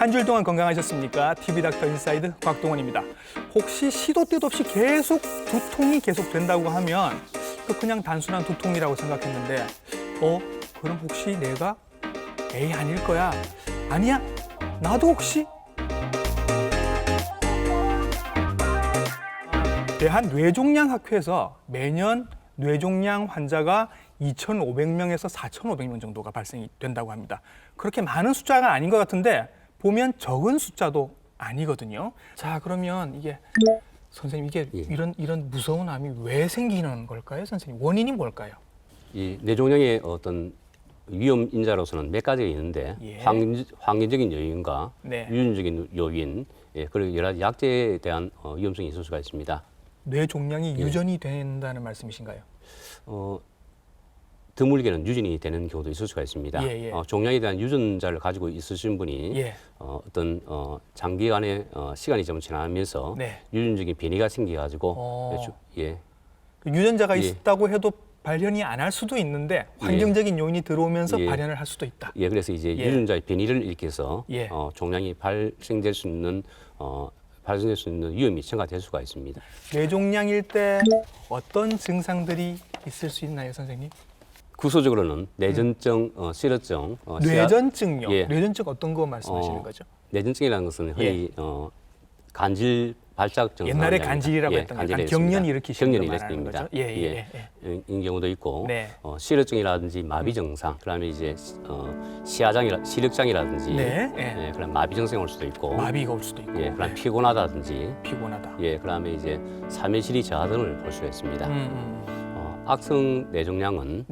한 주일 동안 건강하셨습니까? TV 닥터 인사이드 곽동원입니다. 혹시 시도 때도 없이 계속 두통이 계속 된다고 하면 그냥 단순한 두통이라고 생각했는데 그럼 혹시 내가 에이 아닐 거야. 아니야. 나도 혹시 대한뇌종양학회에서 매년 뇌종양 환자가 2,500명에서 4,500명 정도가 발생이 된다고 합니다. 그렇게 많은 숫자가 아닌 것 같은데 보면 적은 숫자도 아니거든요. 자, 그러면 이게 선생님 이게 이런 무서운 암이 왜 생기는 걸까요, 선생님? 원인이 뭘까요? 이 뇌종양의 어떤 위험 인자로서는 몇 가지가 있는데 환경적인 요인과 유전적인 요인 그리고 여러 가지 약제에 대한 위험성이 있을 수가 있습니다. 뇌종양이 유전이 된다는 말씀이신가요? 드물게는 유전이 되는 경우도 있을 수가 있습니다. 종양에 대한 유전자를 가지고 있으신 분이 어떤 장기간의 시간이 좀 지나면서 유전적인 변이가 생겨가지고 그 유전자가 있다고 해도 발현이 안 할 수도 있는데 환경적인 요인이 들어오면서 발현을 할 수도 있다. 그래서 이제 유전자의 변이를 일으켜서 종양이 발생될 수 있는 위험이 증가될 수가 있습니다. 뇌종양일 때 어떤 증상들이 있을 수 있나요, 선생님? 구조적으로는 뇌전증, 실어증, 뇌전증요? 뇌전증 어떤 거 말씀하시는 거죠? 뇌전증이라는 것은 흔히 간질 발작 증상 옛날에 간질이라고 했던 거, 경련 일으키시는 거 말하는 거죠? 인 경우도 있고 실어증이라든지 마비 증상, 그다음에 이제 시력장애라든지 그다음 마비 증상이 올 수도 있고 마비가 올 수도 있고 그다음 피곤하다든지 피곤하다. 그다음에 이제 삼일실이 저하등을 볼 수가 있습니다. 악성 뇌종양은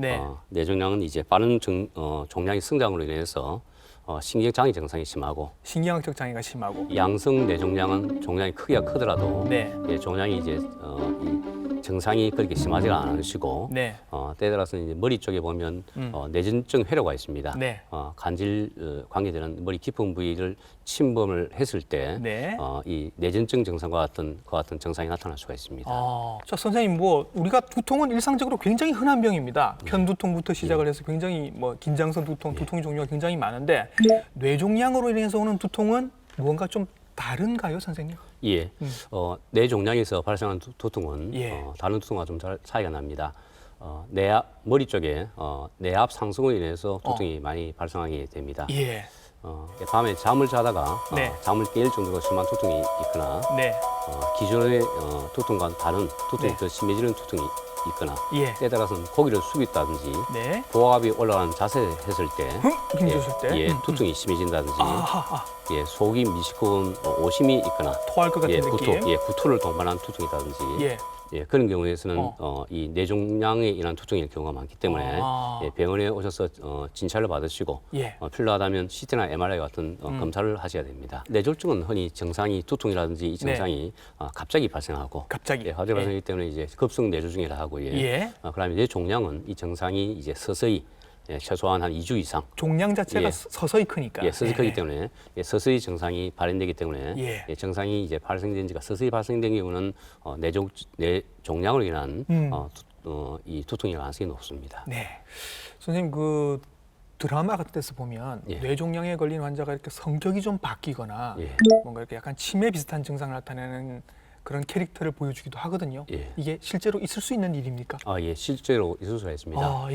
뇌종양은 이제 빠른 종양의 성장으로 인해서 신경장애 증상이 심하고 신경학적 장애가 심하고 양성 뇌종양은 종양이 크기가 크더라도 종양이 이제 이 증상이 그렇게 심하지가 않으시고 때에 따라서는 이제 머리 쪽에 보면 뇌전증 회로가 있습니다. 간질 관계되는 머리 깊은 부위를 침범을 했을 때 이 뇌전증 증상과 같은 증상이 나타날 수가 있습니다. 자, 선생님 우리가 두통은 일상적으로 굉장히 흔한 병입니다. 편두통부터 시작을 해서 굉장히 긴장성 두통, 두통의 종류가 굉장히 많은데 뇌종양으로 인해서 오는 두통은 무언가 좀 다른가요, 선생님? 뇌종양에서 발생하는 두통은 다른 두통과 좀 차이가 납니다. 뇌압, 머리 쪽에 뇌압 상승으로 인해서 두통이 많이 발생하게 됩니다. 밤에 잠을 자다가 잠을 깰 정도로 심한 두통이 있거나 기존의 두통과 다른 두통이 더 심해지는 두통이 있거나 때에 따라서는 고개를 숙였다든지 고압이 올라가는 자세를 했을 때 두통이 심해진다든지 속이 미식거운 오심이 있거나 토할 것 같은 느낌 구토를 동반한 두통이라든지 그런 경우에서는 이 뇌종양에 인한 두통일 경우가 많기 때문에 병원에 오셔서 진찰을 받으시고 필요하다면 CT나 MRI 같은 검사를 하셔야 됩니다. 뇌졸중은 흔히 증상이 두통이라든지 이 증상이 갑자기 발생하고 갑자기 발생하기 때문에 이제 급성 뇌졸중이라 하고요. 그다음에 뇌종양은 이 증상이 이제 서서히 최소한 한 2주 이상. 종양 자체가 서서히 크니까. 서서히 크기 때문에 서서히 증상이 발현되기 때문에 증상이 이제 발생된 지가 서서히 발생된 경우는 뇌종양으로 인한 이 두통의 가능성이 높습니다. 선생님 그 드라마 같은 데서 보면 뇌종양에 걸린 환자가 이렇게 성격이 좀 바뀌거나 뭔가 이렇게 약간 치매 비슷한 증상을 나타내는 그런 캐릭터를 보여주기도 하거든요. 이게 실제로 있을 수 있는 일입니까? 실제로 있을 수가 있습니다.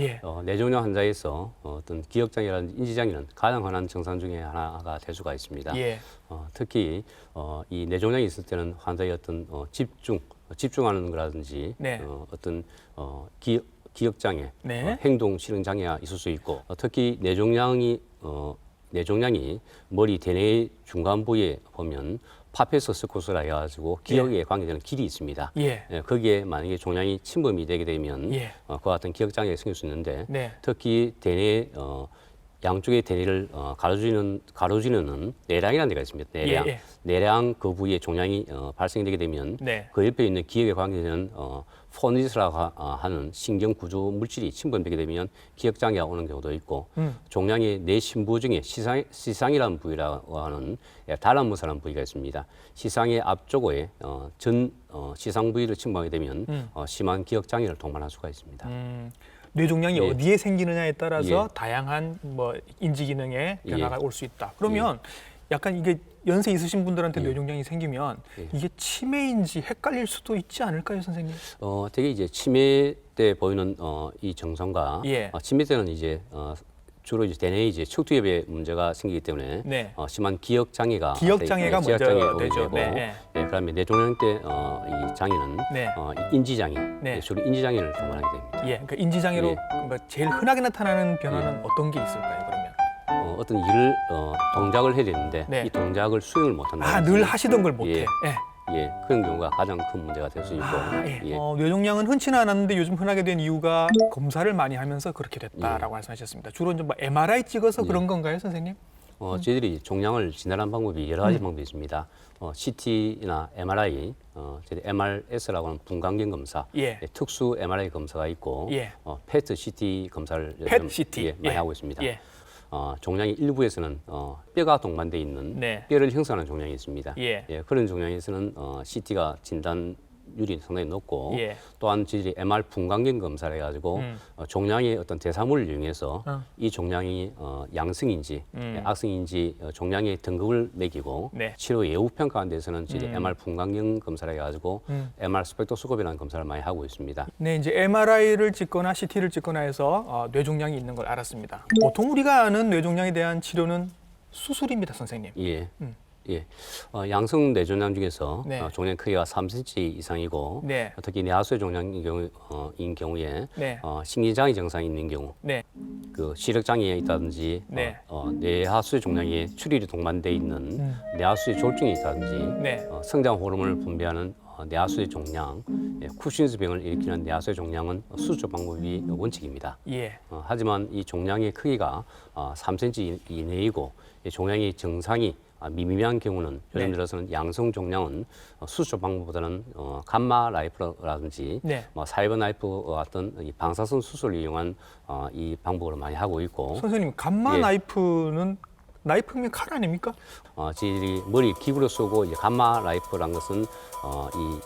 뇌종양 환자에서 어떤 기억장애라든지 인지장애는 가장 흔한 증상 중에 하나가 될 수가 있습니다. 특히 이 뇌종양이 있을 때는 환자의 어떤 집중하는 거라든지 어떤 기억장애, 행동 실행 장애가 있을 수 있고 특히 뇌종양이 머리 대뇌 중간 부위에 보면 파페서 스코스라 해가지고 기억에 관계되는 길이 있습니다. 거기에 만약에 종양이 침범이 되게 되면 그와 같은 기억 장애가 생길 수 있는데 특히 대뇌 양쪽의 대뇌를 가로지르는 내량이라는 데가 있습니다. 내량 그 부위에 종양이 발생되게 되면 그 옆에 있는 기억에 관계되는 포니스라고 하는 신경 구조 물질이 침범되게 되면 기억 장애가 오는 경우도 있고 종양의 뇌신부 중에 시상이라는 부위라고 하는 달라무사라는 부위가 있습니다. 시상의 앞쪽에 시상 부위를 침범하게 되면 심한 기억 장애를 동반할 수가 있습니다. 뇌종양이 어디에 생기느냐에 따라서 다양한 인지 기능에 변화가 올 수 있다. 그러면 약간 이게 연세 있으신 분들한테 예. 뇌종양이 생기면 예. 이게 치매인지 헷갈릴 수도 있지 않을까요, 선생님? 되게 이제 치매 때 보이는 이 증상과 예. 치매 때는 이제 주로 이제 대뇌 이제 척추엽에 문제가 생기기 때문에 네. 심한 기억 장애가 기억 장애가 먼저 되죠. 되고, 네. 그다음에 뇌종양 때 이 장애는 네. 이 인지 장애, 네. 주로 인지 장애를 동반하게 됩니다. 예, 그러니까 인지 장애로 예. 뭐 제일 흔하게 나타나는 변화는 어떤 게 있을까요, 그러면? 어떤 일을 동작을 해야 되는데 네. 이 동작을 수행을 못한다. 아, 늘 하시던 걸 못해. 예. 예. 예, 그런 경우가 가장 큰 문제가 될 수 있고. 예. 예. 뇌종양은 흔치는 않았는데 요즘 흔하게 된 이유가 검사를 많이 하면서 그렇게 됐다라고 말씀하셨습니다. 주로 이제 뭐 MRI 찍어서 그런 건가요, 선생님? 저희들이 종양을 진단하는 방법이 여러 가지 방법이 있습니다. CT나 MRI, 저희 MRS라고 하는 분광경 검사, 예. 특수 MRI 검사가 있고, 예. PET CT 검사를 PET 좀, CT. 많이 예. 하고 있습니다. 예. 종양의 일부에서는 뼈가 동반되어 있는 네. 뼈를 형성하는 종양이 있습니다. 예. 그런 종양에서는 CT가 진단율이 상당히 높고 예. 또한 저희들이 MR 분광경 검사를 해가지고 종양의 어떤 대사물을 이용해서 이 종양이 양성인지 악성인지 종양의 등급을 매기고 네. 치료 예후 평가하는 데서는 저희들이 MR 분광경 검사를 해가지고 MR 스펙트로스코피라는 검사를 많이 하고 있습니다. 네, 이제 MRI를 찍거나 CT를 찍거나 해서 뇌종양이 있는 걸 알았습니다. 보통 우리가 아는 뇌종양에 대한 치료는 수술입니다, 선생님. 예. 예. 양성 뇌종양 중에서 네. 종양 크기가 3cm 이상이고 네. 특히 내하수의 종양인 경우에 네. 식이장애 증상이 있는 경우 네. 그 시력 장애가 있다든지 네. 뇌하수의 종양에 출혈이 동반돼 있는 뇌하수의 졸중이 있다든지 네. 성장 호르몬을 분비하는 뇌하수의 종양, 쿠신스 병을 일으키는 뇌하수의 종양은 수술 방법이 원칙입니다. 예. 하지만 이 종양의 크기가 3cm 이내이고 이 종양의 증상이 미미한 경우는 예를 들어서는 양성 종양은 수술 방법보다는 감마 라이프라든지 네. 사이버 나이프와 같은 이 방사선 수술을 이용한 이 방법으로 많이 하고 있고 선생님, 감마 예. 나이프는 나이프면 칼 아닙니까? 저희들이 머리 기구로 쓰고 이제 감마 라이프란 것은 이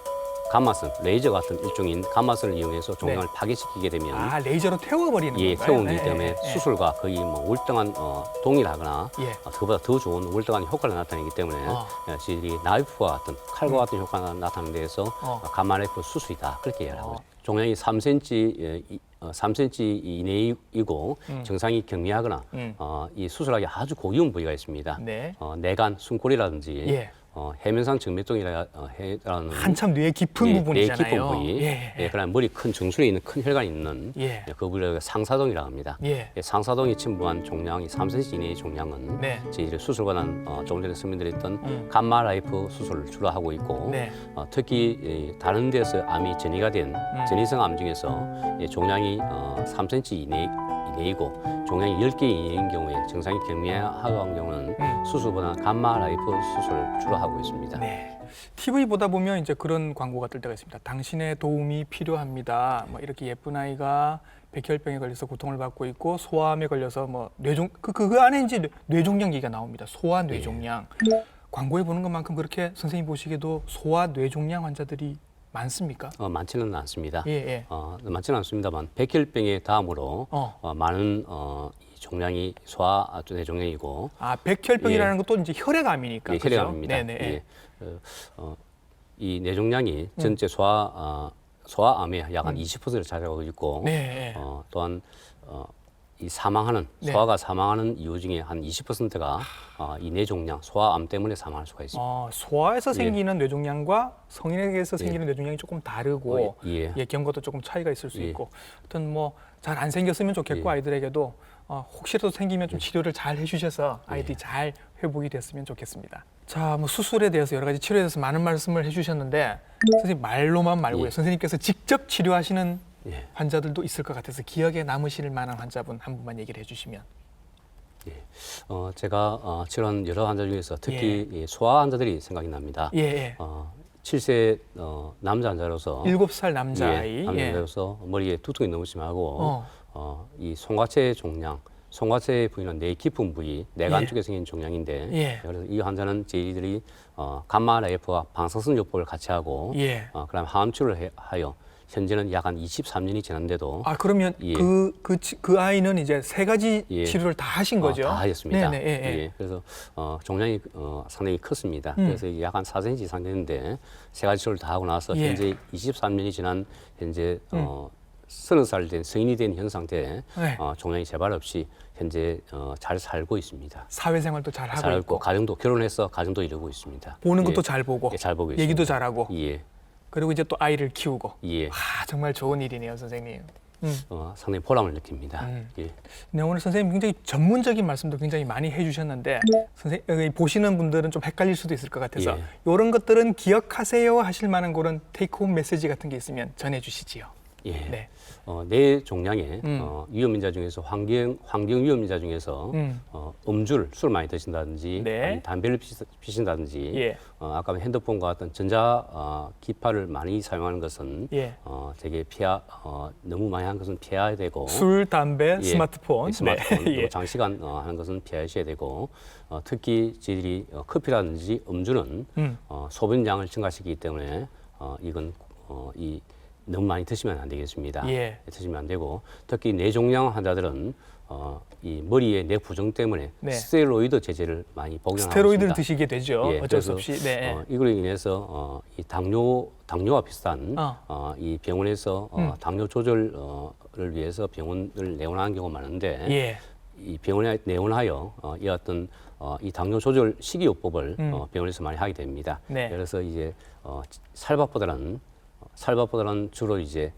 감마선, 레이저 같은 일종인 감마선을 이용해서 종양을 파괴시키게 되면 레이저로 태워버리는 건가요? 태우기 때문에 수술과 거의 뭐 월등한 동일하거나 예. 그보다 더 좋은 월등한 효과를 나타내기 때문에 저희들이 나이프와 같은 칼과 같은 효과가 나타나는 데에서 감마 라이프 수술이다 그렇게 이야기를 하고 있습니다. 종양이 3cm 이내이고 증상이 경미하거나 이 수술하기 아주 고위험 부위가 있습니다. 네. 내간, 숨골이라든지 예. 해면상 정맥동이라는 한참 뇌 깊은 부분이잖아요. 뇌 깊은 부위. 예. 그다음 머리 큰 정수리에 있는 큰 혈관이 있는 예. 그 부위를 상사동이라고 합니다. 예. 상사동이 침범한 종양이 3cm 이내의 종양은 네. 저희들이 수술보다는 조금 전에 설명드렸던 감마 라이프 수술을 주로 하고 있고 네. 특히 다른 데서 암이 전이가 된 전이성 암 중에서 종양이 3cm 이내이고 종양이 10개 이내인 경우에 증상이 경미하고 한 경우는 수술보다 감마 라이프 수술을 주로 하고 있습니다. 네. TV 보다 보면 이제 그런 광고가 뜰 때가 있습니다. 당신의 도움이 필요합니다. 뭐 이렇게 예쁜 아이가 백혈병에 걸려서 고통을 받고 있고 소아암에 걸려서 뭐 그 안에 이제 뇌종양 얘기가 나옵니다. 소아 뇌종양. 광고에 보는 것만큼 그렇게 선생님 보시기에도 소아 뇌종양 환자들이 많습니까? 많지는 않습니다. 예. 많지는 않습니다만 백혈병의 다음으로 많은 이 종양이 소아 뇌종양이고 백혈병이라는 것도 이제 혈액암이니까. 그렇죠? 혈액암입니다. 네네. 이 뇌종양이 전체 소아암의 약 한 20%를 차지하고 있고 네. 또한 이 사망하는 소아가 사망하는 이유 중에 한 20%가 이 뇌종양, 소아암 때문에 사망할 수가 있습니다. 소아에서 생기는 뇌종양과 성인에게서 생기는 뇌종양이 조금 다르고 경과도 조금 차이가 있을 수 있고, 하여튼 뭐 잘 안 생겼으면 좋겠고 아이들에게도 혹시라도 생기면 좀 치료를 잘 해주셔서 아이들이 잘 회복이 됐으면 좋겠습니다. 자, 뭐 수술에 대해서 여러 가지 치료에 대해서 많은 말씀을 해주셨는데 선생님 말로만 말고요. 선생님께서 직접 치료하시는 환자들도 있을 것 같아서 기억에 남으실 만한 환자분 한 분만 얘기를 해주시면. 제가 치료한 여러 환자 중에서 특히 이 소아 환자들이 생각이 납니다. 7세 남자 환자로서 7살 남자아이. 남자로서 머리에 두통이 너무 심하고 이 송과체 종양, 송과체 부위는 뇌 깊은 부위, 내관 쪽에 생긴 종양인데 그래서 이 환자는 저희들이 감마 라이프와 방사선 요법을 같이 하고 그다음 항암 치료를 하여 현재는 약 한 23년이 지났는데도 아 그러면 예. 그 아이는 이제 세 가지 예. 치료를 다 하신 거죠? 다 하셨습니다. 네네, 예, 예. 예. 그래서 종양이 상당히 컸습니다. 그래서 약 한 4cm 이상 되는데 세 가지 치료를 다 하고 나서 예. 현재 23년이 지난 현재 30살 된 성인이 된 현 상태에 네. 종양이 재발 없이 현재 잘 살고 있습니다. 사회생활도 잘 하고 잘 있고 가정도 결혼해서 가정도 이루고 있습니다. 보는 것도 예. 잘 보고 예, 잘 보고 있습니다. 얘기도 잘하고 예. 그리고 이제 또 아이를 키우고 예. 아 정말 좋은 일이네요, 선생님. 상당히 보람을 느낍니다. 예. 네, 오늘 선생님 굉장히 전문적인 말씀도 굉장히 많이 해주셨는데 선생님 보시는 분들은 좀 헷갈릴 수도 있을 것 같아서 예. 이런 것들은 기억하세요 하실 만한 그런 테이크홈 메시지 같은 게 있으면 전해주시지요. 예. 네. 뇌 종양에 위험인자 중에서 환경 위험인자 중에서 음주를 술 많이 드신다든지 네. 아니면 담배를 피신다든지 예. 아까 핸드폰과 같은 전자 기파를 많이 사용하는 것은 예. 되게 너무 많이 하는 것은 피해야 되고 술, 담배, 예, 스마트폰, 스마트폰 네. 예. 장시간 하는 것은 피하셔야 되고 특히 저희들이 커피라든지 음주는 소변량을 증가시키기 때문에 이건 너무 많이 드시면 안 되겠습니다. 예. 드시면 안 되고 특히 뇌종양 환자들은 이 머리의 뇌 부종 때문에 네. 스테로이드 제제를 많이 복용하고 스테로이드를 있습니다. 드시게 되죠. 예, 어쩔 수 그래서, 없이. 네. 이걸로 인해서 이 당뇨와 비슷한 이 병원에서 당뇨 조절을 위해서 병원을 내원하는 경우가 많은데 예. 이 병원에 내원하여 이 어떤 이 당뇨 조절 식이요법을 병원에서 많이 하게 됩니다. 네. 그래서 이제 살밥보다는 주로 이제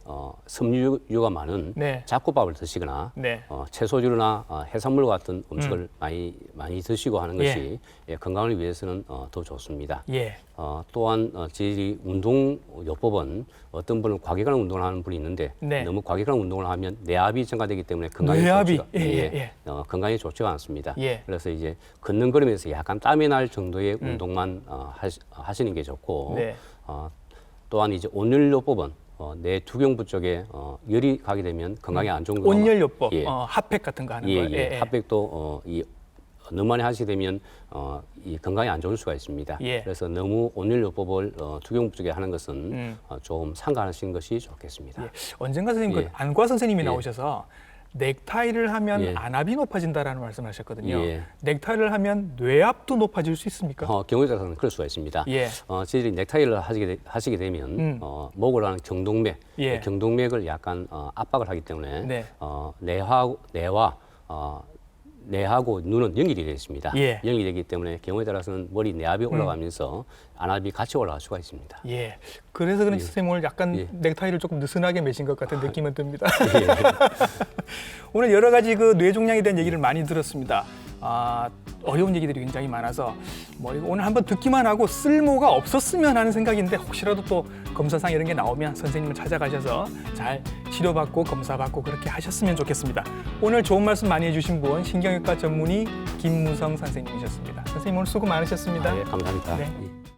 섬유유가 많은 네. 잡곡밥을 드시거나 네. 채소류나 해산물 같은 음식을 많이 드시고 하는 것이 건강을 위해서는 더 좋습니다. 예. 또한 저희 운동요법은 어떤 분은 과격한 운동을 하는 분이 있는데 네. 너무 과격한 운동을 하면 뇌압이 증가되기 때문에 건강에 뇌압이? 좋지가, 예. 건강에 좋지가 않습니다. 예. 그래서 이제 걷는 걸으면서 약간 땀이 날 정도의 운동만 하시는 게 좋고 네. 또한 이제 온열요법은 뇌 두경부 쪽에 열이 가게 되면 건강에 안 좋은 거가 온열요법, 예. 핫팩 같은 거 하는 예, 거예요. 예. 핫팩도 너무 많이 하시게 되면 이 건강에 안 좋을 수가 있습니다. 예. 그래서 너무 온열요법을 두경부 쪽에 하는 것은 좀 삼가하시는 것이 좋겠습니다. 예. 언젠가 선생님 예. 그 안과 선생님이 예. 나오셔서 넥타이를 하면 예. 안압이 높아진다라는 말씀하셨거든요. 예. 넥타이를 하면 뇌압도 높아질 수 있습니까? 경우에 따라서는 그럴 수가 있습니다. 예. 저희들이 넥타이를 하시게 되면 목을 하는 경동맥, 예. 경동맥을 약간 압박을 하기 때문에 네. 뇌하고 눈은 연결이 되어 있습니다. 예. 연결이 되기 때문에 경우에 따라서는 머리 내압이 올라가면서 안압이 같이 올라갈 수가 있습니다. 예. 그래서 그런지 선생님 오늘 약간 예. 넥타이를 조금 느슨하게 매신 것 같은 느낌은 듭니다. 예. 오늘 여러 가지 그 뇌종양에 대한 얘기를 많이 들었습니다. 어려운 얘기들이 굉장히 많아서 오늘 한번 듣기만 하고 쓸모가 없었으면 하는 생각인데 혹시라도 또 검사상 이런 게 나오면 선생님을 찾아가셔서 잘 치료받고 검사받고 그렇게 하셨으면 좋겠습니다. 오늘 좋은 말씀 많이 해주신 분 신경외과 전문의 김무성 선생님이셨습니다. 선생님 오늘 수고 많으셨습니다. 예, 감사합니다. 네. 예.